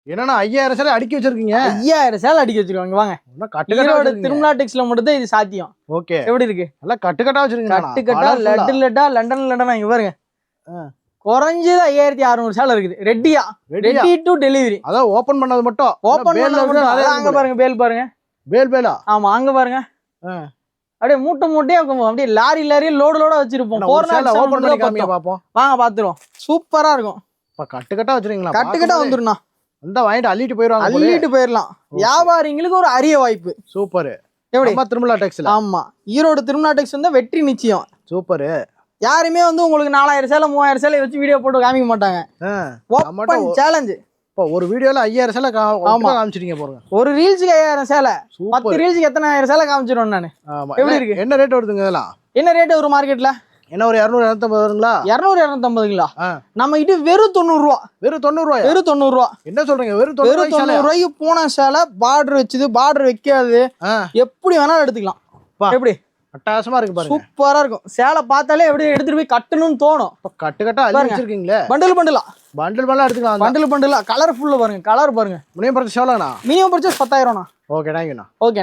என்னன்னா 5000 சேலை அடுக்கி வச்சிருக்கீங்க. 5000 சேலை அடுக்கி வச்சிருக்காங்க. வாங்க, ஈரோடு திருமலா டெக்ஸ்ல மட்டும் தான் இது சாத்தியம். ஓகே, எப்படி இருக்கு? நல்லா கட்டுக்கட்டா வச்சிருக்கீங்க. கட்டுக்கட்டா லட்டா லண்டன்ல இங்க பாருங்க. குறைஞ்சது 5600 சேலை இருக்குது. Ready to delivery. அதான் ஓபன் பண்ணது மட்டும். அங்க பாருங்க, பேல் பாருங்க. பேலா? ஆமா, அங்க பாருங்க. அப்படியே மூட்டையா அப்படியே லாரி லோடா வச்சிருப்போம். ஓபன் பண்ணி காமிங்க பாப்போம். வாங்க பாத்துறோம். சூப்பரா இருக்கும். கட்டுக்கட்டா வச்சிருக்கீங்களா? கட்டுக்கட்டா வந்துருண்ணா. அந்த வாங்கிட்டு அள்ளிட்டு போயிடலாம். வியாபாரிங்களுக்கு ஒரு அரிய வாய்ப்பு. சூப்பர். எப்படி? நம்ம திருமலா டெக்ஸ்ல. ஆமா, ஈரோடு திருமலா டெக்ஸ் வந்து வெற்றி நிச்சயம். சூப்பர். யாருமே வந்து உங்களுக்கு 4000 சேலை 3000 சேலை வச்சு வீடியோ போட்டு காமிக்க மாட்டாங்க. Open challenge. இப்போ ஒரு வீடியோல 5000 சேலை காமிச்சிட்டீங்க போறங்க. ஒரு ரீல்ஸ்க்கு 5000 சேலை, 10 ரீல்ஸ்க்கு எத்தனை 1000 சேலை காமிச்சிரோம் நானு. எப்படி இருக்கு? என்ன ரேட் வருதுங்க இதெல்லாம்? என்ன ரேட் ஒரு மார்க்கெட்ல? என்ன ஒரு 200 250 வருங்களா? 200 250ங்களா? நம்ம கிட்ட வெறும் 90 ரூபா. வெறும் 90 ரூபாயா? வெறும் 90 ரூபா. என்ன சொல்றீங்க? வெறும் 90 ரூபாய்க்கு பூனா சேலை, பார்டர் வச்சது, பார்டர் வைக்காது, எப்படி வேணாலும் எடுத்துக்கலாம். எப்படி? அட்டகாசமா இருக்கு பாருங்க. சூப்பரா இருக்கும். சேலை பார்த்தாலே எப்படி எடுத்துட்டு போய் கட்டணும்னு தோணும். கட்டுக்கட்டா அள்ளி வச்சிருக்கீங்களே. பண்டில் எடுத்துக்கலாம். பண்டில் கலர்ஃபுல்லா பாருங்க. கலர் பாருங்க. மினிமம் பர்ச்சேஸ் எவ்வளவுண்ணா? Minimum purchase 10000. ஓகே, தேங்க்யூண்ணா. ஓகே.